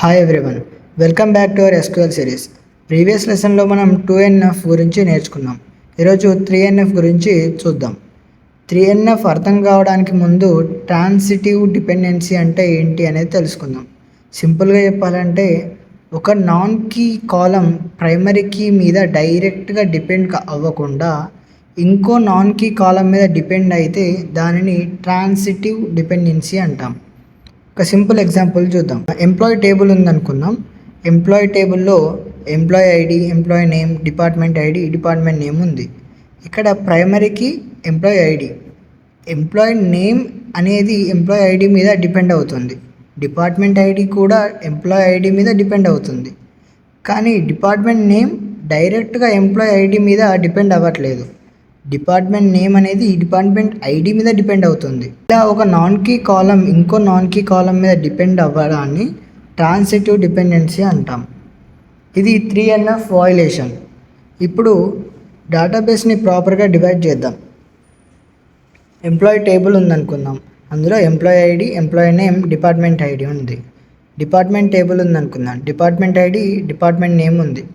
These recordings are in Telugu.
Hi everyone, welcome back to our SQL series. Previous లెసన్లో మనం 2NF గురించి నేర్చుకున్నాం. ఈరోజు 3NF గురించి చూద్దాం. 3NF అర్థం కావడానికి ముందు ట్రాన్సిటివ్ డిపెండెన్సీ అంటే ఏంటి అనేది తెలుసుకుందాం. సింపుల్గా చెప్పాలంటే ఒక non key column primary key మీద డైరెక్ట్గా డిపెండ్ అవ్వకుండా ఇంకో నాన్ కీ కాలం మీద డిపెండ్ అయితే దానిని ట్రాన్సిటివ్ డిపెండెన్సీ అంటాం. ఒక సింపుల్ ఎగ్జాంపుల్ చూద్దాం. ఎంప్లాయీ టేబుల్ ఉందనుకుందాం. ఎంప్లాయీ టేబుల్లో employee ID, employee name, department ID, department name ఉంది. ఇక్కడ ప్రైమరీకి ఎంప్లాయీ ఐడి, ఎంప్లాయీ నేమ్ అనేది ఎంప్లాయీ ఐడి మీద డిపెండ్ అవుతుంది. డిపార్ట్మెంట్ ఐడి కూడా ఎంప్లాయీ ఐడి మీద డిపెండ్ అవుతుంది. కానీ డిపార్ట్మెంట్ నేమ్ డైరెక్ట్గా ఎంప్లాయీ ఐడి మీద డిపెండ్ అవ్వట్లేదు. డిపార్ట్మెంట్ నేమ్ అనేది డిపార్ట్మెంట్ ఐడి మీద డిపెండ్ అవుతుంది. ఇలా ఒక నాన్ కీ కాలం ఇంకో నాన్ కీ కాలం మీద డిపెండ్ అవ్వడాన్ని ట్రాన్సిటివ్ డిపెండెన్సీ అంటాం. ఇది 3NF వయలేషన్. ఇప్పుడు డేటాబేస్ని ప్రాపర్గా డివైడ్ చేద్దాం. ఎంప్లాయీ టేబుల్ ఉందనుకుందాం. అందులో employee ID, employee name, department ID ఉంది. డిపార్ట్మెంట్ టేబుల్ ఉందనుకుందాం. డిపార్ట్మెంట్ ఐడి, డిపార్ట్మెంట్ నేమ్ ఉంది.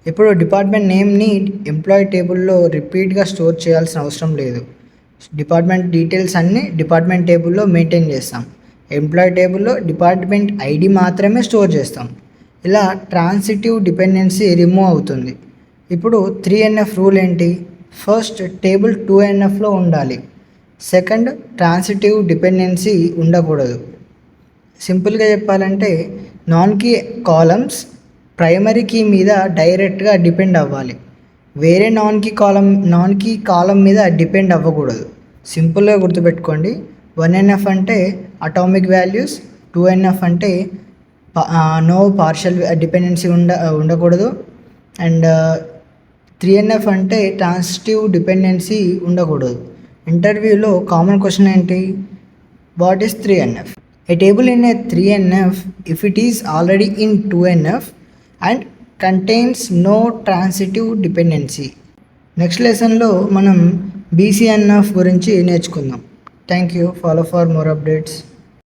ఇప్పుడు డిపార్ట్మెంట్ నేమ్ని ఎంప్లాయీ టేబుల్లో రిపీట్గా స్టోర్ చేయాల్సిన అవసరం లేదు. డిపార్ట్మెంట్ డీటెయిల్స్ అన్నీ డిపార్ట్మెంట్ టేబుల్లో మెయింటైన్ చేస్తాం. ఎంప్లాయీ టేబుల్లో డిపార్ట్మెంట్ ఐడి మాత్రమే స్టోర్ చేస్తాం. ఇలా ట్రాన్సిటివ్ డిపెండెన్సీ రిమూవ్ అవుతుంది. ఇప్పుడు 3NF రూల్ ఏంటి? ఫస్ట్, టేబుల్ 2NFలో ఉండాలి. సెకండ్, ట్రాన్సిటివ్ డిపెండెన్సీ ఉండకూడదు. సింపుల్గా చెప్పాలంటే non key columns primary key మీద డైరెక్ట్గా డిపెండ్ అవ్వాలి. వేరే నాన్ కీ కాలం మీద డిపెండ్ అవ్వకూడదు. సింపుల్గా గుర్తుపెట్టుకోండి. 1NF అంటే అటామిక్ వాల్యూస్, 2NF అంటే నో పార్షియల్ డిపెండెన్సీ ఉండకూడదు, అండ్ 3NF అంటే ట్రాన్సిటివ్ డిపెండెన్సీ ఉండకూడదు. ఇంటర్వ్యూలో కామన్ క్వశ్చన్ ఏంటి? What is 3NF? A table in a 3NF if it is already in 2NF and contains no transitive dependency. Next లెసన్లో మనం BCNF గురించి నేర్చుకుందాం. Thank you. Follow for more updates.